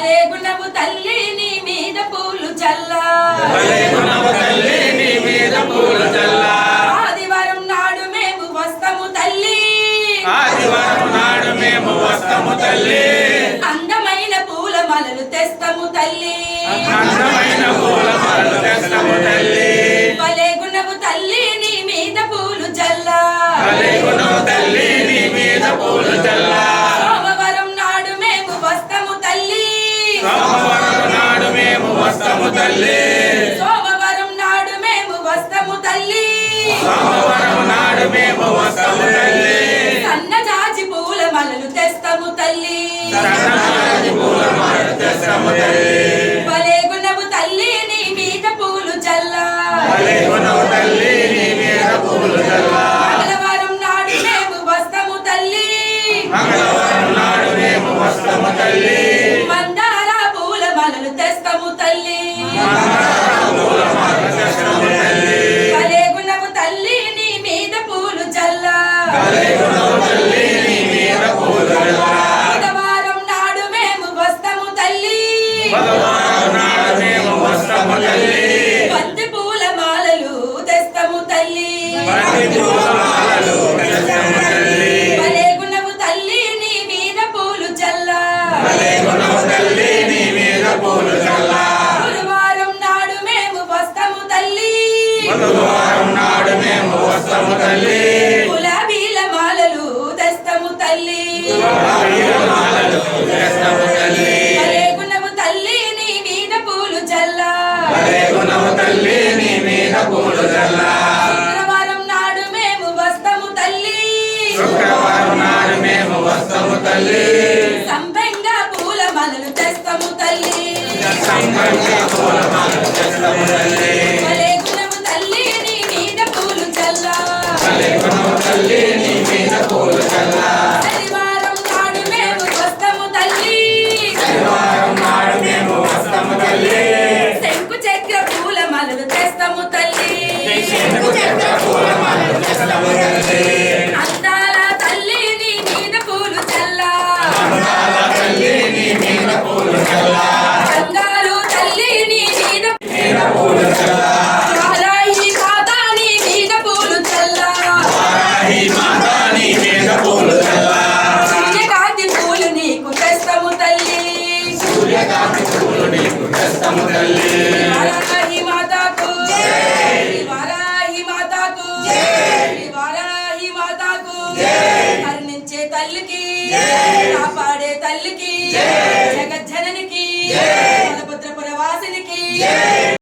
భలే గుణము తల్లి నీ మీద పూలు చల్లా ఆదివారం నాడు మేము వస్తాము తల్లి అందమైన పూల మలలు తెస్తాము తల్లి భలే గుణము తల్లి నీ మీద పూలు చల్లా సోమవారం నాడు మేము వస్తాము తల్లి సోమవారం నాడు మేము వస్తాము తల్లి సన్నజాజి పూల మలలు తెస్తాము తల్లి భలే గుణము తల్లి నీ మీద పూలు చల్లా మంగళవారం నాడు మేము వస్తాము తల్లి మందార పూల మలలు తెస్తాము తల్లి భలే గుణము తల్లి నీ మీద పూలు చల్లా బుధవారం నాడు మేము వస్తాము తల్లి బంతి పూల మాలలు తెస్తాము తల్లి భలే గుణము తల్లి నీ మీద పూలు చల్లా గురువారం నాడు మేము వస్తాము తల్లి గులాబీల మాలలు తెస్తాము తల్లి భలే గుణము తల్లి నీ మీద పూలు చల్లా శుక్రవారం నాడు మేము వస్తాము తల్లి సంపెంగా పూల మలలు తెస్తాము తల్లి భలే గుణము తల్లి నీ మీద పూలు చల్లా శనివారం నాడు మేము వస్తాము తల్లి శంకు చక్ర పూల మలలు తెస్తాము తల్లి అందాల తల్లి నీ మీద పూలు చల్లా బంగారు తల్లి నీ మీద వారాహి మాత నీ మీద పూలు చల్లా సూర్యకాంతి పూలు నీకు తెస్తాము తల్లి వారాహి మాతకు వారాహి మాతకు కరుణించే తల్లికి కాపాడే తల్లికి జగజ్జననికి బలభద్రపుర వాసినికి